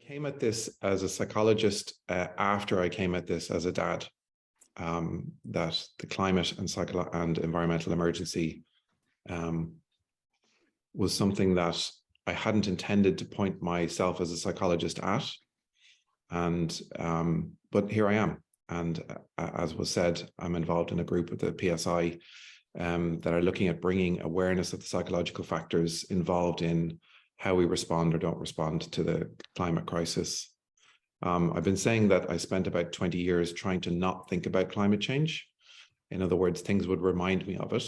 came at this as a psychologist after I came at this as a dad, that the climate and environmental emergency was something that I hadn't intended to point myself as a psychologist at. And but here I am. And as was said, I'm involved in a group with the PSI that are looking at bringing awareness of the psychological factors involved in how we respond or don't respond to the climate crisis. I've been saying that I spent about 20 years trying to not think about climate change. In other words, things would remind me of it,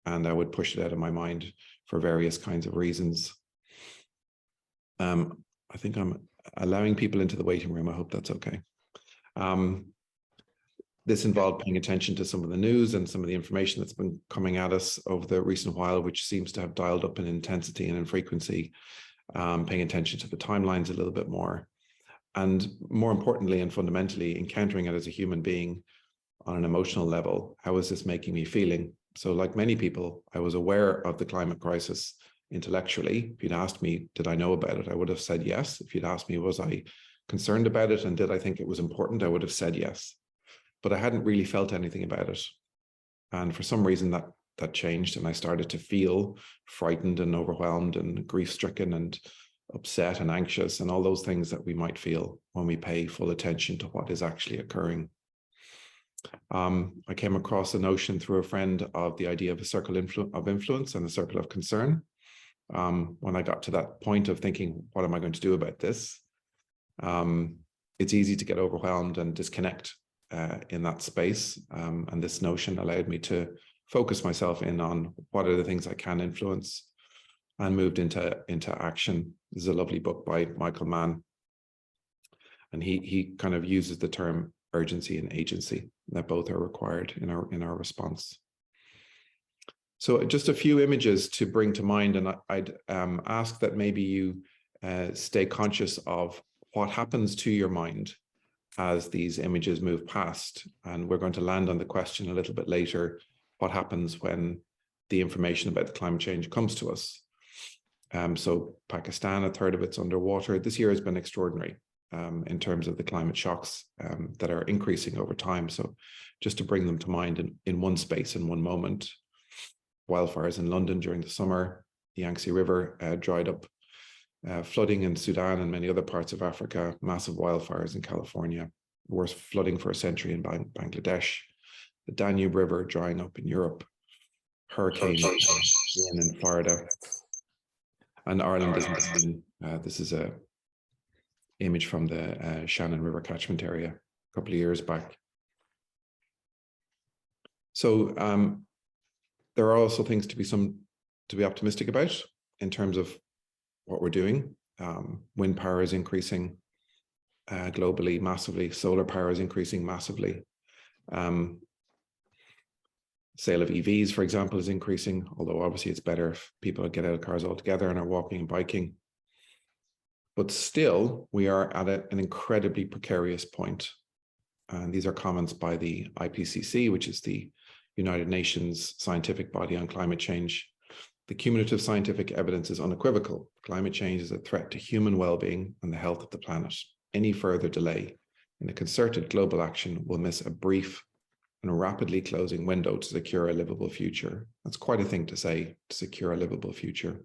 and I would push it out of my mind for various kinds of reasons. I think I'm allowing people into the waiting room. I hope that's okay. This involved paying attention to some of the news and some of the information that's been coming at us over the recent while, which seems to have dialed up in intensity and in frequency, paying attention to the timelines a little bit more. And more importantly and fundamentally, encountering it as a human being on an emotional level. How is this making me feeling? So like many people, I was aware of the climate crisis intellectually. If you'd asked me, did I know about it? I would have said yes. If you'd asked me, was I concerned about it and did I think it was important? I would have said yes. But I hadn't really felt anything about it. And for some reason that changed, and I started to feel frightened and overwhelmed and grief-stricken and upset and anxious and all those things that we might feel when we pay full attention to what is actually occurring. I came across a notion through a friend of the idea of a circle of influence and a circle of concern. When I got to that point of thinking, what am I going to do about this? It's easy to get overwhelmed and disconnect in that space. And this notion allowed me to focus myself in on what are the things I can influence, and moved into action. This is a lovely book by Michael Mann. And he kind of uses the term urgency and agency, that both are required in our response. So just a few images to bring to mind, and I'd ask that maybe you stay conscious of what happens to your mind as these images move past. And we're going to land on the question a little bit later, what happens when the information about the climate change comes to us? So Pakistan, a third of it's underwater. This year has been extraordinary in terms of the climate shocks that are increasing over time. So just to bring them to mind in one space, in one moment, wildfires in London during the summer, the Yangtze River dried up, flooding in Sudan and many other parts of Africa, massive wildfires in California, worst flooding for a century in Bangladesh, the Danube River drying up in Europe, hurricane Ian in Florida, and Ireland isn't. This is a image from the Shannon River catchment area a couple of years back. So there are also things to be optimistic about in terms of what we're doing. Wind power is increasing globally massively. Solar power is increasing massively. Sale of EVs, for example, is increasing, although obviously it's better if people get out of cars altogether and are walking and biking. But still, we are at an incredibly precarious point. And these are comments by the IPCC, which is the United Nations scientific body on climate change. The cumulative scientific evidence is unequivocal. Climate change is a threat to human well-being and the health of the planet. Any further delay in a concerted global action will miss a brief and rapidly closing window to secure a livable future. That's quite a thing to say, to secure a livable future.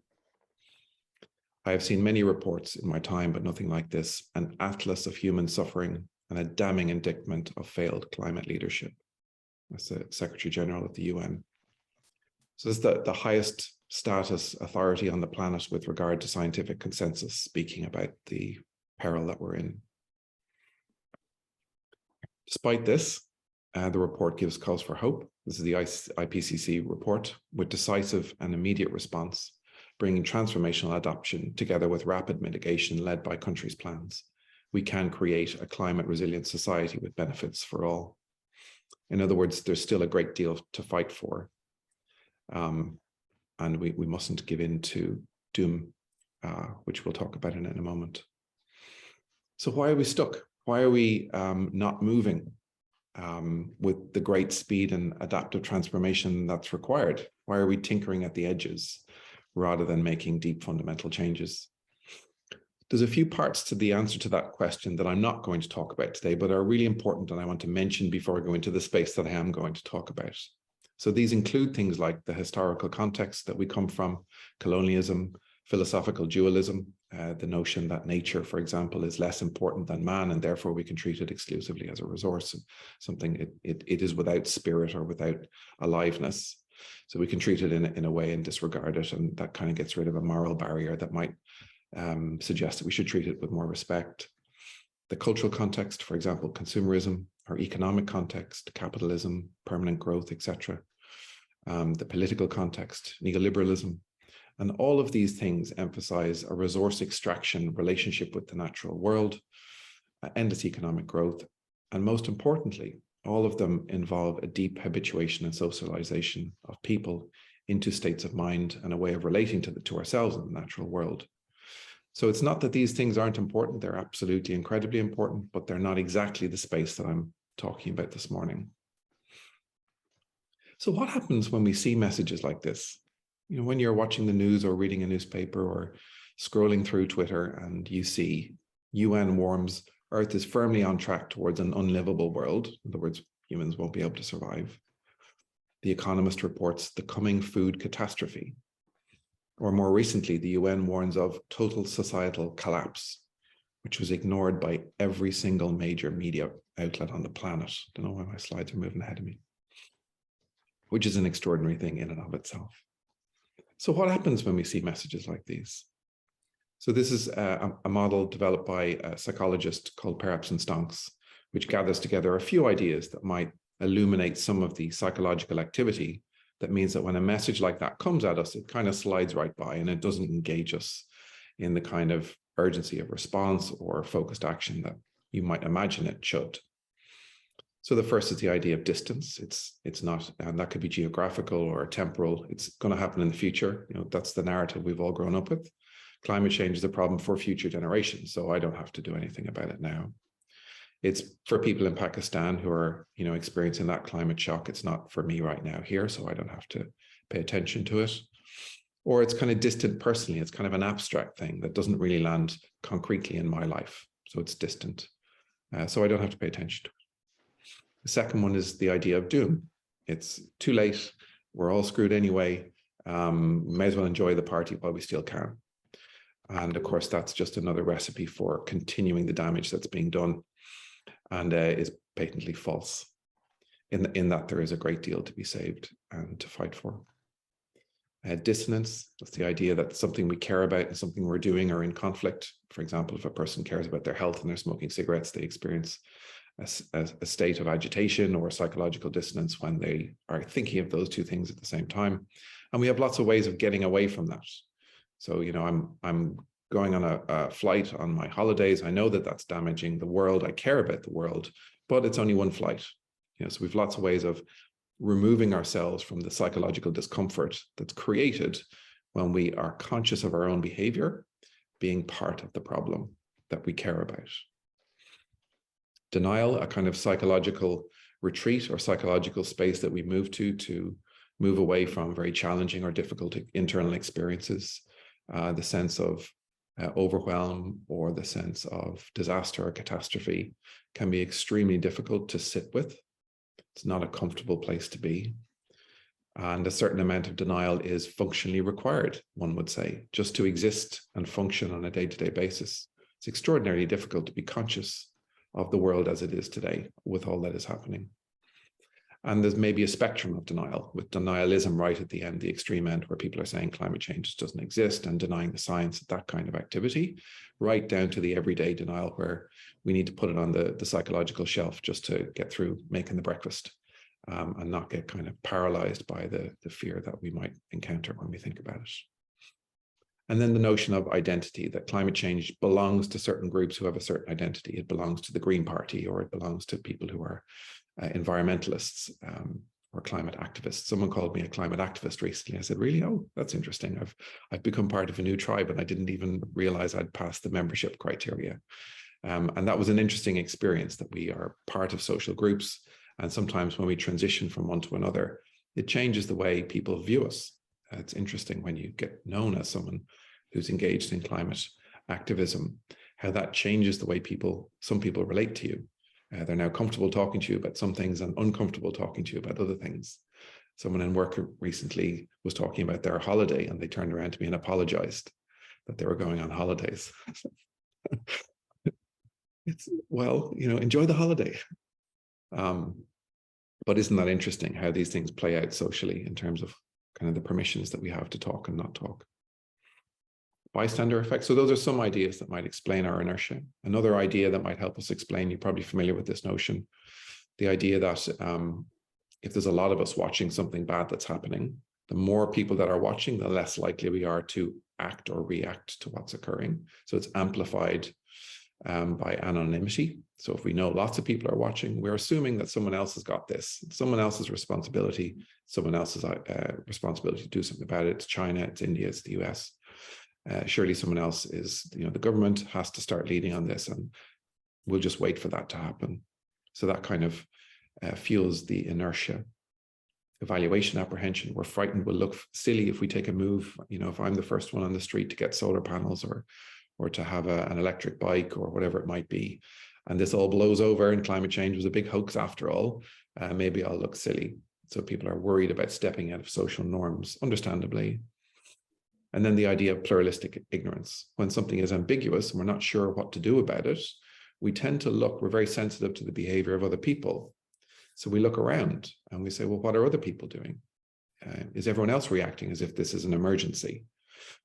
I have seen many reports in my time, but nothing like this, an atlas of human suffering and a damning indictment of failed climate leadership. That's the Secretary General of the UN. So this is the highest status authority on the planet with regard to scientific consensus, speaking about the peril that we're in. Despite this, the report gives cause for hope. This is the IPCC report with decisive and immediate response, bringing transformational adoption together with rapid mitigation led by countries' plans. We can create a climate resilient society with benefits for all. In other words, there's still a great deal to fight for. And we mustn't give in to doom, which we'll talk about in a moment. So why are we stuck? Why are we not moving with the great speed and adaptive transformation that's required? Why are we tinkering at the edges rather than making deep fundamental changes? There's a few parts to the answer to that question that I'm not going to talk about today, but are really important and I want to mention before I go into the space that I am going to talk about. So these include things like the historical context that we come from, colonialism, philosophical dualism, the notion that nature, for example, is less important than man, and therefore we can treat it exclusively as a resource, something it is without spirit or without aliveness. So we can treat it in a way and disregard it, and that kind of gets rid of a moral barrier that might suggest that we should treat it with more respect. The cultural context, for example, consumerism, or economic context, capitalism, permanent growth, etc. The political context, neoliberalism, and all of these things emphasize a resource extraction relationship with the natural world, endless economic growth, and most importantly, all of them involve a deep habituation and socialization of people into states of mind and a way of relating to ourselves in the natural world. So it's not that these things aren't important, they're absolutely incredibly important, but they're not exactly the space that I'm talking about this morning. So what happens when we see messages like this? You know, when you're watching the news or reading a newspaper or scrolling through Twitter and you see UN warns Earth is firmly on track towards an unlivable world. In other words, humans won't be able to survive. The Economist reports the coming food catastrophe. Or more recently, the UN warns of total societal collapse, which was ignored by every single major media outlet on the planet. I don't know why my slides are moving ahead of me, which is an extraordinary thing in and of itself. So what happens when we see messages like these? So this is a model developed by a psychologist called Perhaps and Stonks, which gathers together a few ideas that might illuminate some of the psychological activity that means that when a message like that comes at us, it kind of slides right by and it doesn't engage us in the kind of urgency of response or focused action that you might imagine it should. So the first is the idea of distance. It's not, and that could be geographical or temporal. It's going to happen in the future. You know, that's the narrative we've all grown up with. Climate change is a problem for future generations, so I don't have to do anything about it now. It's for people in Pakistan who are, you know, experiencing that climate shock. It's not for me right now here, so I don't have to pay attention to it. Or it's kind of distant personally. It's kind of an abstract thing that doesn't really land concretely in my life. So it's distant. So I don't have to pay attention to it. The second one is the idea of doom. It's too late. We're all screwed anyway. May as well enjoy the party while we still can. And of course, that's just another recipe for continuing the damage that's being done and is patently false in that there is a great deal to be saved and to fight for. Dissonance, that's the idea that something we care about and something we're doing are in conflict. For example, if a person cares about their health and they're smoking cigarettes, they experience a state of agitation or psychological dissonance when they are thinking of those two things at the same time. And we have lots of ways of getting away from that. So, you know, I'm going on a flight on my holidays. I know that that's damaging the world. I care about the world, but it's only one flight. You know, so we've lots of ways of removing ourselves from the psychological discomfort that's created when we are conscious of our own behavior being part of the problem that we care about. Denial, a kind of psychological retreat or psychological space that we move to move away from very challenging or difficult internal experiences. The sense of overwhelm or the sense of disaster or catastrophe can be extremely difficult to sit with. It's not a comfortable place to be. And a certain amount of denial is functionally required, one would say, just to exist and function on a day-to-day basis. It's extraordinarily difficult to be conscious of the world as it is today with all that is happening. And there's maybe a spectrum of denial, with denialism right at the end, the extreme end, where people are saying climate change doesn't exist and denying the science of that kind of activity, right down to the everyday denial where we need to put it on the psychological shelf just to get through making the breakfast and not get kind of paralyzed by the fear that we might encounter when we think about it. And then the notion of identity, that climate change belongs to certain groups who have a certain identity. It belongs to the Green Party, or it belongs to people who are environmentalists or climate activists. Someone called me a climate activist recently. I said, really? Oh, that's interesting. I've become part of a new tribe and I didn't even realize I'd passed the membership criteria. And that was an interesting experience, that we are part of social groups. And sometimes when we transition from one to another, it changes the way people view us. It's interesting when you get known as someone who's engaged in climate activism, how that changes the way some people relate to you. They're now comfortable talking to you about some things and uncomfortable talking to you about other things. Someone in work recently was talking about their holiday, and they turned around to me and apologized that they were going on holidays. Well, enjoy the holiday. But isn't that interesting how these things play out socially in terms of kind of the permissions that we have to talk and not talk? Bystander effect. So those are some ideas that might explain our inertia. Another idea that might help us explain, you're probably familiar with this notion, the idea that if there's a lot of us watching something bad that's happening, the more people that are watching, the less likely we are to act or react to what's occurring. So it's amplified by anonymity. So if we know lots of people are watching, we're assuming that someone else has got this, someone else's responsibility, someone else's responsibility to do something about it. It's China, it's India, it's the US. Surely someone else is, the government has to start leading on this, and we'll just wait for that to happen. So that kind of fuels the inertia. Evaluation apprehension. We're frightened we'll look silly if we take a move. If I'm the first one on the street to get solar panels or to have an electric bike or whatever it might be, and this all blows over and climate change was a big hoax after all, maybe I'll look silly. So people are worried about stepping out of social norms, understandably. And then the idea of pluralistic ignorance. When something is ambiguous and we're not sure what to do about it, we tend to we're very sensitive to the behavior of other people. So we look around and we say, well, what are other people doing? Is everyone else reacting as if this is an emergency?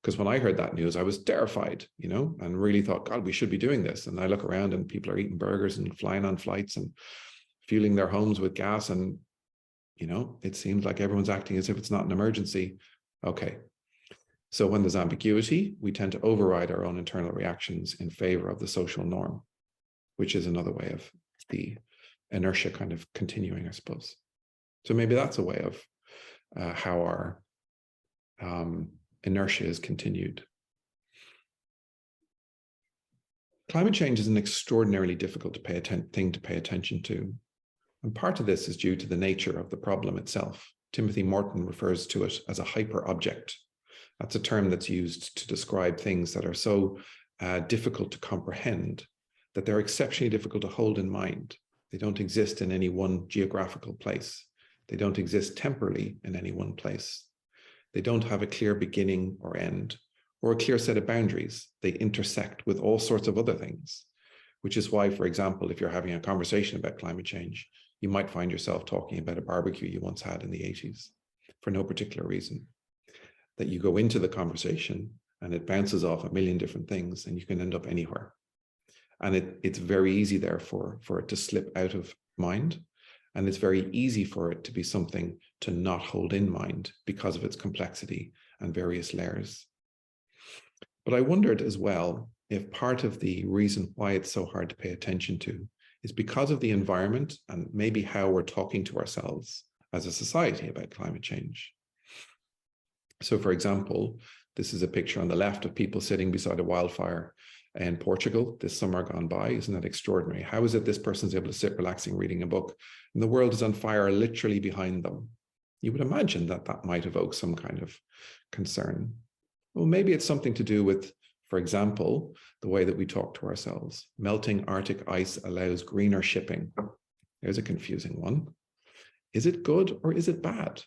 Because when I heard that news, I was terrified, and really thought, God, we should be doing this. And I look around and people are eating burgers and flying on flights and fueling their homes with gas. And, it seems like everyone's acting as if it's not an emergency. Okay. So when there's ambiguity, we tend to override our own internal reactions in favor of the social norm, which is another way of the inertia kind of continuing, I suppose. So maybe that's a way of how our inertia is continued. Climate change is an extraordinarily difficult thing to pay attention to. And part of this is due to the nature of the problem itself. Timothy Morton refers to it as a hyper-object. That's a term that's used to describe things that are so difficult to comprehend that they're exceptionally difficult to hold in mind. They don't exist in any one geographical place. They don't exist temporally in any one place. They don't have a clear beginning or end, or a clear set of boundaries. They intersect with all sorts of other things, which is why, for example, if you're having a conversation about climate change, you might find yourself talking about a barbecue you once had in the 80s for no particular reason. That you go into the conversation and it bounces off a million different things and you can end up anywhere. And it's very easy, therefore, for it to slip out of mind. And it's very easy for it to be something to not hold in mind because of its complexity and various layers. But I wondered as well if part of the reason why it's so hard to pay attention to is because of the environment and maybe how we're talking to ourselves as a society about climate change. So, for example, this is a picture on the left of people sitting beside a wildfire in Portugal this summer gone by. Isn't that extraordinary? How is it this person's able to sit relaxing, reading a book, and the world is on fire literally behind them? You would imagine that that might evoke some kind of concern. Well, maybe it's something to do with, for example, the way that we talk to ourselves. Melting Arctic ice allows greener shipping. There's a confusing one. Is it good or is it bad?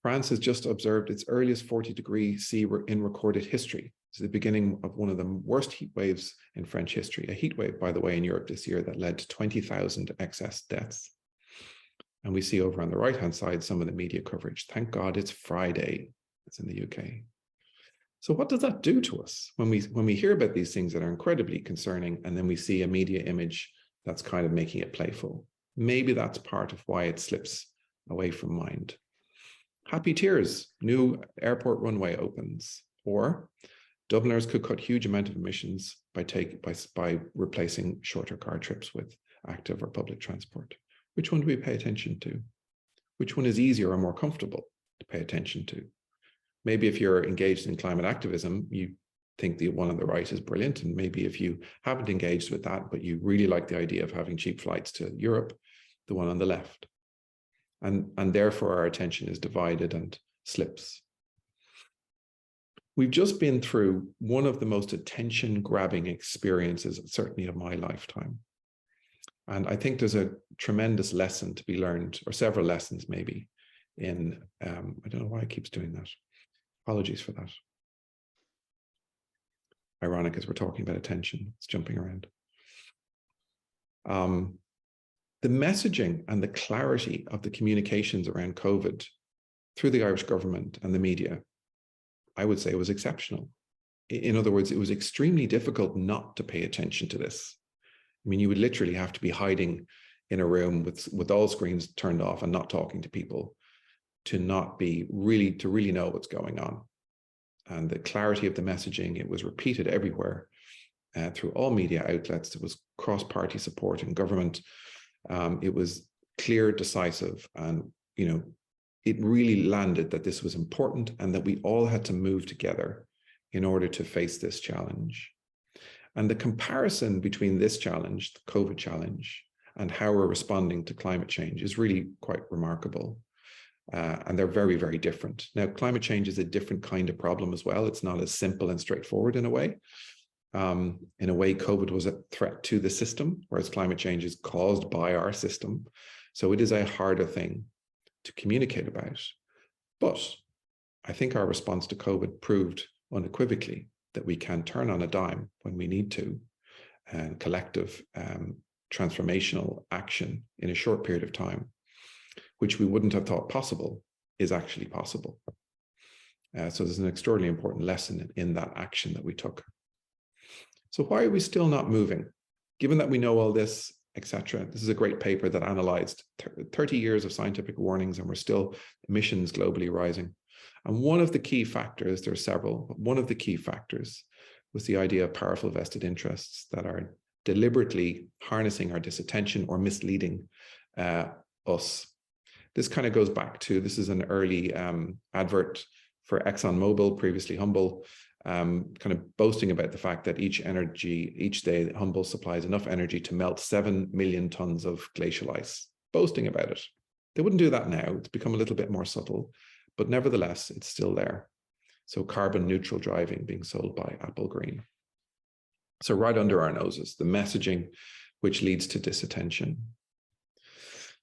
France has just observed its earliest 40-degree C in recorded history. It's the beginning of one of the worst heat waves in French history. A heat wave, by the way, in Europe this year that led to 20,000 excess deaths. And we see over on the right-hand side some of the media coverage. Thank God it's Friday. It's in the UK. So what does that do to us when we hear about these things that are incredibly concerning, and then we see a media image that's kind of making it playful? Maybe that's part of why it slips away from mind. Happy tears, new airport runway opens. Or Dubliners could cut huge amount of emissions by replacing shorter car trips with active or public transport. Which one do we pay attention to? Which one is easier or more comfortable to pay attention to? Maybe if you're engaged in climate activism, you think the one on the right is brilliant. And maybe if you haven't engaged with that, but you really like the idea of having cheap flights to Europe, the one on the left. And therefore our attention is divided and slips. We've just been through one of the most attention-grabbing experiences, certainly of my lifetime. And I think there's a tremendous lesson to be learned, or several lessons maybe, in, I don't know why it keeps doing that. Apologies for that. Ironic as we're talking about attention, it's jumping around. The messaging and the clarity of the communications around COVID through the Irish government and the media, I would say, was exceptional. In other words, it was extremely difficult not to pay attention to this. I mean, you would literally have to be hiding in a room with all screens turned off and not talking to people to really know what's going on. And the clarity of the messaging, it was repeated everywhere through all media outlets. There was cross-party support in government. It was clear, decisive, and it really landed that this was important and that we all had to move together in order to face this challenge. And the comparison between this challenge, the COVID challenge, and how we're responding to climate change is really quite remarkable. And they're very, very different. Now, climate change is a different kind of problem as well. It's not as simple and straightforward in a way. In a way, COVID was a threat to the system, whereas climate change is caused by our system. So it is a harder thing to communicate about. But I think our response to COVID proved unequivocally that we can turn on a dime when we need to, and collective transformational action in a short period of time, which we wouldn't have thought possible, is actually possible. So there's an extraordinarily important lesson in that action that we took. So why are we still not moving? Given that we know all this, etc. This is a great paper that analyzed 30 years of scientific warnings, and we're still emissions globally rising. And one of the key factors, there are several, but one of the key factors was the idea of powerful vested interests that are deliberately harnessing our disattention or misleading us. This kind of goes back to, this is an early advert for ExxonMobil, previously Humble, kind of boasting about the fact that each day Humble supplies enough energy to melt 7 million tons of glacial ice, boasting about it. They wouldn't do that now. It's become a little bit more subtle, but nevertheless, it's still there. So carbon neutral driving being sold by Apple Green. So right under our noses, the messaging which leads to disattention.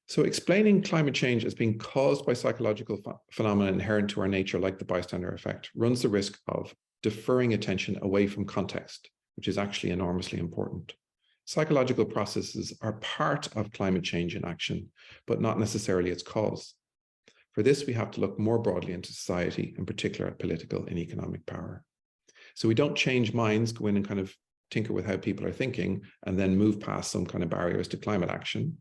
So explaining climate change as being caused by psychological phenomena inherent to our nature, like the bystander effect, runs the risk of deferring attention away from context, which is actually enormously important. Psychological processes are part of climate change in action, but not necessarily its cause. For this, we have to look more broadly into society, in particular at political and economic power. So we don't change minds, go in and kind of tinker with how people are thinking, and then move past some kind of barriers to climate action.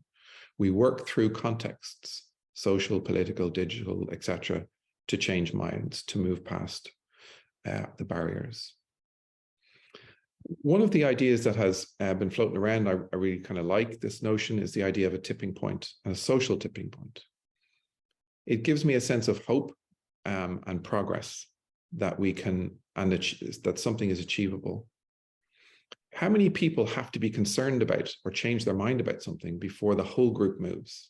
We work through contexts, social, political, digital, etc., to change minds, to move past the barriers. One of the ideas that has been floating around, I really kind of like this notion, is the idea of a tipping point, a social tipping point. It gives me a sense of hope and progress that we can, and that something is achievable. How many people have to be concerned about or change their mind about something before the whole group moves?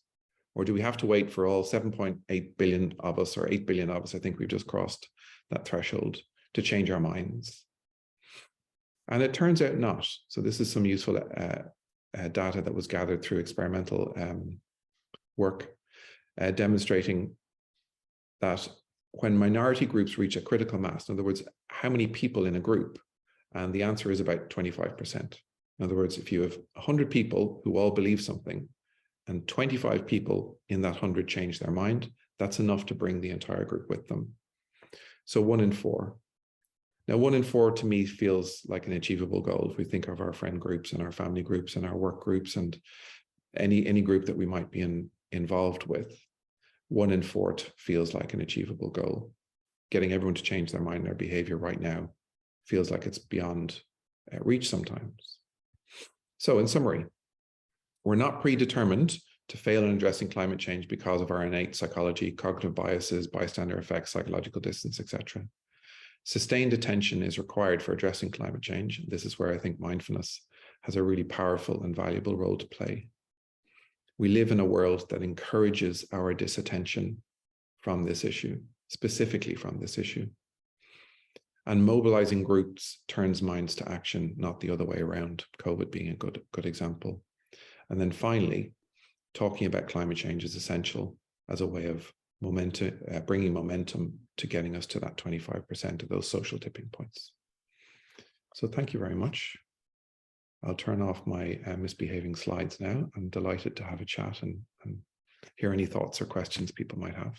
Or do we have to wait for all 7.8 billion of us, or 8 billion of us, I think we've just crossed that threshold, to change our minds? And it turns out not. So this is some useful data that was gathered through experimental work demonstrating that when minority groups reach a critical mass, in other words, how many people in a group, and the answer is about 25%. In other words, if you have 100 people who all believe something and 25 people in that 100 change their mind, that's enough to bring the entire group with them. So 1 in 4. Now, 1 in 4 to me feels like an achievable goal. If we think of our friend groups and our family groups and our work groups and any group that we might be involved with, 1 in 4 feels like an achievable goal. Getting everyone to change their mind and their behavior right now feels like it's beyond reach sometimes. So in summary, we're not predetermined to fail in addressing climate change because of our innate psychology, cognitive biases, bystander effects, psychological distance, etc. Sustained attention is required for addressing climate change. This is where I think mindfulness has a really powerful and valuable role to play. We live in a world that encourages our disattention from this issue, specifically from this issue. And mobilizing groups turns minds to action, not the other way around, COVID being a good example. And then finally, talking about climate change is essential as a way of bringing momentum to getting us to that 25% of those social tipping points. So thank you very much. I'll turn off my misbehaving slides now. I'm delighted to have a chat and hear any thoughts or questions people might have.